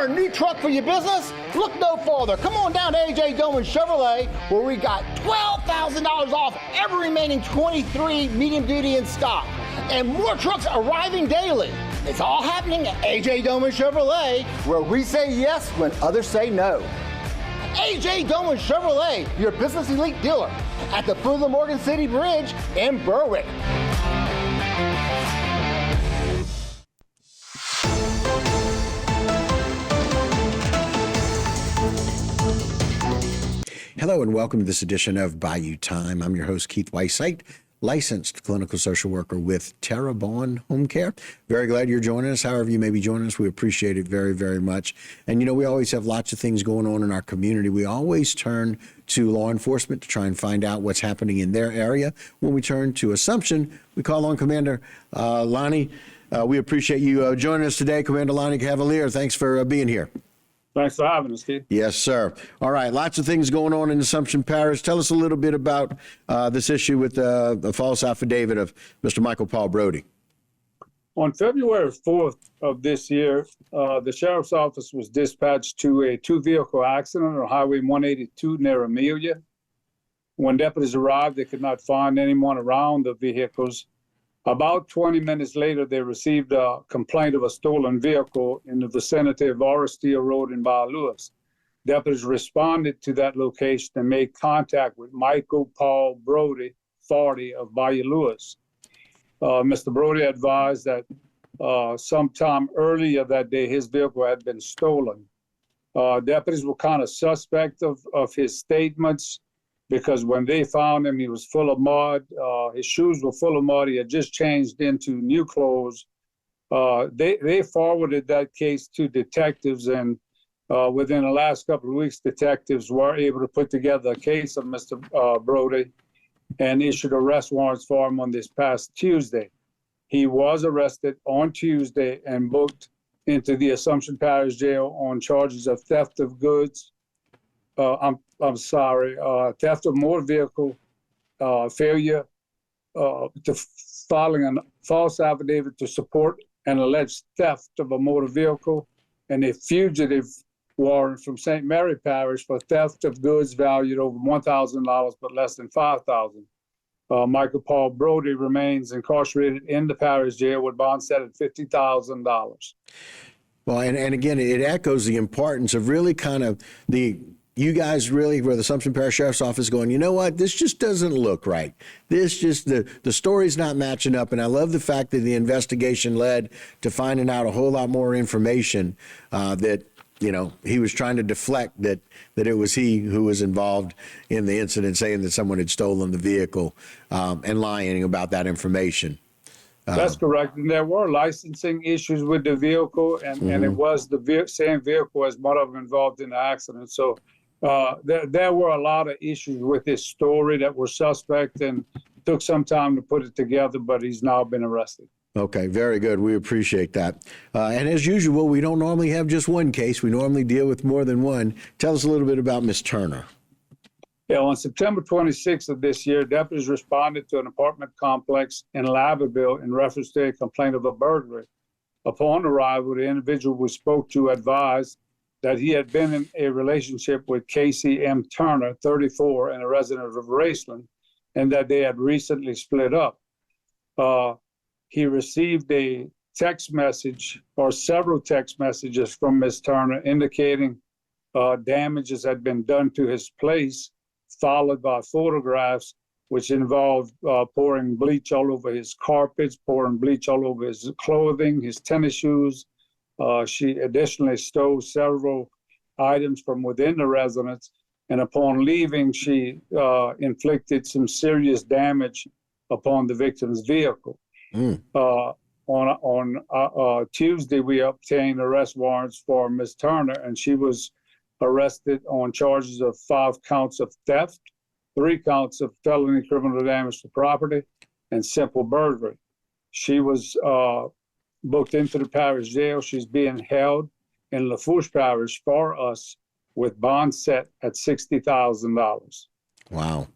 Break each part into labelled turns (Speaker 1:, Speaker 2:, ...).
Speaker 1: for a new truck for your business? Look no farther. Come on down to A.J. Doman Chevrolet, where we got $12,000 off every remaining 23 medium duty in stock. And more trucks arriving daily. It's all happening at A.J. Doman Chevrolet, where we say yes when others say no. A.J. Doman Chevrolet, your business elite dealer at the foot of the Morgan City Bridge in Berwick.
Speaker 2: Hello and welcome to this edition of Bayou Time. I'm your host, Keith Weissite, licensed clinical social worker with Terrebonne Home Care. Very glad you're joining us. However you may be joining us, we appreciate it very, very much. And you know, we always have lots of things going on in our community. We always turn to law enforcement to try and find out what's happening in their area. When we turn to Assumption, we call on Commander Lonnie. We appreciate you joining us today, Commander Lonnie Cavalier. Thanks for being here.
Speaker 3: Thanks for having us, Steve.
Speaker 2: Yes, sir. All right, lots of things going on in Assumption Parish. Tell us a little bit about this issue with the false affidavit of Mr. Michael Paul Brody.
Speaker 3: On February 4th of this year, the sheriff's office was dispatched to a two-vehicle accident on Highway 182 near Amelia. When deputies arrived, they could not find anyone around the vehicles. About 20 minutes later, they received a complaint of a stolen vehicle in the vicinity of Oresteo Road in Bayou. Deputies responded to that location and made contact with Michael Paul Brody, 40, of Bayou. Mr. Brody advised that sometime earlier that day, his vehicle had been stolen. Deputies were kind of suspect of his statements, because when they found him, he was full of mud. His shoes were full of mud. He had just changed into new clothes. They forwarded that case to detectives, and within the last couple of weeks, detectives were able to put together a case of Mr. Brody and issued arrest warrants for him on this past Tuesday. He was arrested on Tuesday and booked into the Assumption Parish Jail on charges of theft of goods. Theft of motor vehicle, failure to filing a false affidavit to support an alleged theft of a motor vehicle, and a fugitive warrant from St. Mary Parish for theft of goods valued over $1,000 but less than $5,000. Michael Paul Brody remains incarcerated in the parish jail with bond set at $50,000.
Speaker 2: Well, and again, it echoes the importance of really kind of you guys really, where the Assumption Parish Sheriff's Office, going, you know what, this just doesn't look right. This just, the story's not matching up. And I love the fact that the investigation led to finding out a whole lot more information that, you know, he was trying to deflect that it was he who was involved in the incident, saying that someone had stolen the vehicle and lying about that information.
Speaker 3: That's correct. And there were licensing issues with the vehicle, and it was the same vehicle as one of them involved in the accident. So there were a lot of issues with this story that were suspect, and took some time to put it together, but he's now been arrested.
Speaker 2: Okay, very good. We appreciate that. And as usual, we don't normally have just one case. We normally deal with more than one. Tell us a little bit about Miss Turner.
Speaker 3: Yeah, on September 26th of this year, deputies responded to an apartment complex in Laverville in reference to a complaint of a burglary. Upon arrival, the individual we spoke to advised that he had been in a relationship with Casey M. Turner, 34, and a resident of Raceland, and that they had recently split up. He received a text message, or several text messages, from Ms. Turner indicating damages had been done to his place, followed by photographs which involved pouring bleach all over his carpets, pouring bleach all over his clothing, his tennis shoes. She additionally stole several items from within the residence, and upon leaving, she inflicted some serious damage upon the victim's vehicle. On Tuesday, we obtained arrest warrants for Ms. Turner, and she was arrested on charges of 5 counts of theft, 3 counts of felony criminal damage to property, and simple burglary. She was booked into the parish jail. She's being held in Lafourche Parish for us with bond set at $60,000.
Speaker 2: Wow.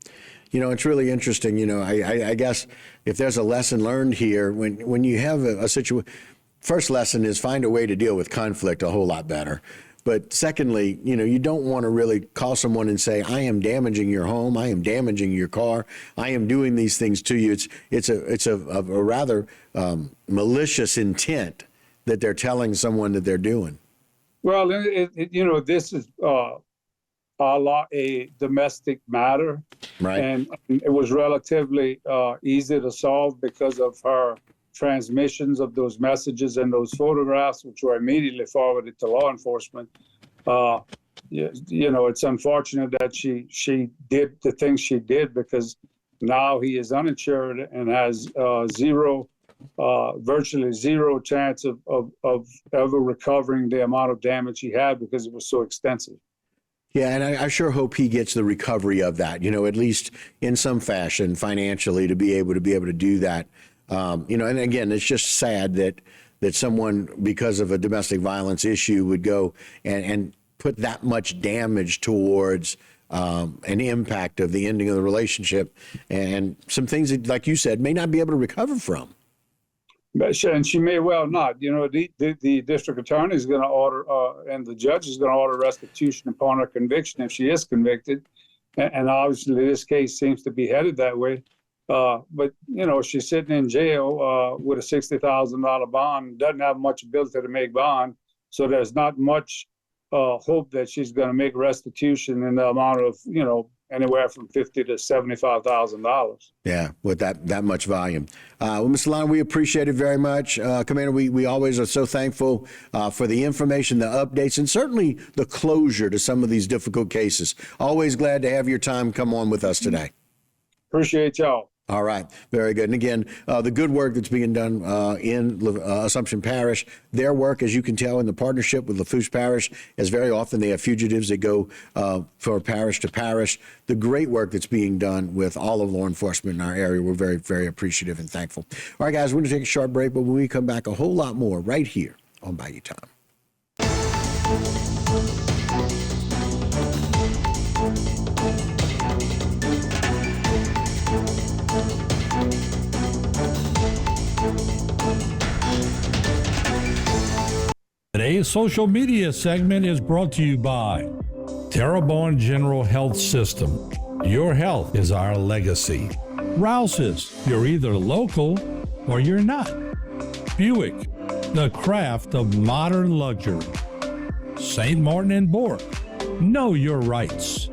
Speaker 2: You know, it's really interesting. You know, I guess if there's a lesson learned here, when you have a situation, first lesson is find a way to deal with conflict a whole lot better. But secondly, you don't want to really call someone and say, I am damaging your home, I am damaging your car, I am doing these things to you. It's a rather malicious intent that they're telling someone that they're doing.
Speaker 3: Well, this is a domestic matter,
Speaker 2: Right.
Speaker 3: And it was relatively easy to solve because of her transmissions of those messages and those photographs, which were immediately forwarded to law enforcement. It's unfortunate that she did the things she did, because now he is uninsured and has virtually zero chance of ever recovering the amount of damage he had, because it was so extensive.
Speaker 2: Yeah, and I sure hope he gets the recovery of that, at least in some fashion financially, to be able to do that. And again, it's just sad that someone, because of a domestic violence issue, would go and put that much damage towards an impact of the ending of the relationship, and some things that, like you said, may not be able to recover from.
Speaker 3: And she may well not. The district attorney is going to order, and the judge is going to order restitution upon her conviction if she is convicted. And obviously, this case seems to be headed that way. But she's sitting in jail with a $60,000 bond, doesn't have much ability to make bond, so there's not much hope that she's going to make restitution in the amount of anywhere from $50,000 to $75,000.
Speaker 2: Yeah, with that much volume. Well, Mr. Lyon, we appreciate it very much. Commander, we always are so thankful for the information, the updates, and certainly the closure to some of these difficult cases. Always glad to have your time come on with us today.
Speaker 3: Appreciate y'all.
Speaker 2: All right. Very good. And again, the good work that's being done in Assumption Parish, their work, as you can tell, in the partnership with Lafourche Parish, is very often they have fugitives that go from parish to parish. The great work that's being done with all of law enforcement in our area, we're very, very appreciative and thankful. All right, guys, we're going to take a short break, but when we come back, a whole lot more right here on Bayou Time.
Speaker 4: Today's social media segment is brought to you by Terrebonne General Health System. Your health is our legacy. Rouse's, you're either local or you're not. Buick, the craft of modern luxury. St. Martin and Bourke, know your rights.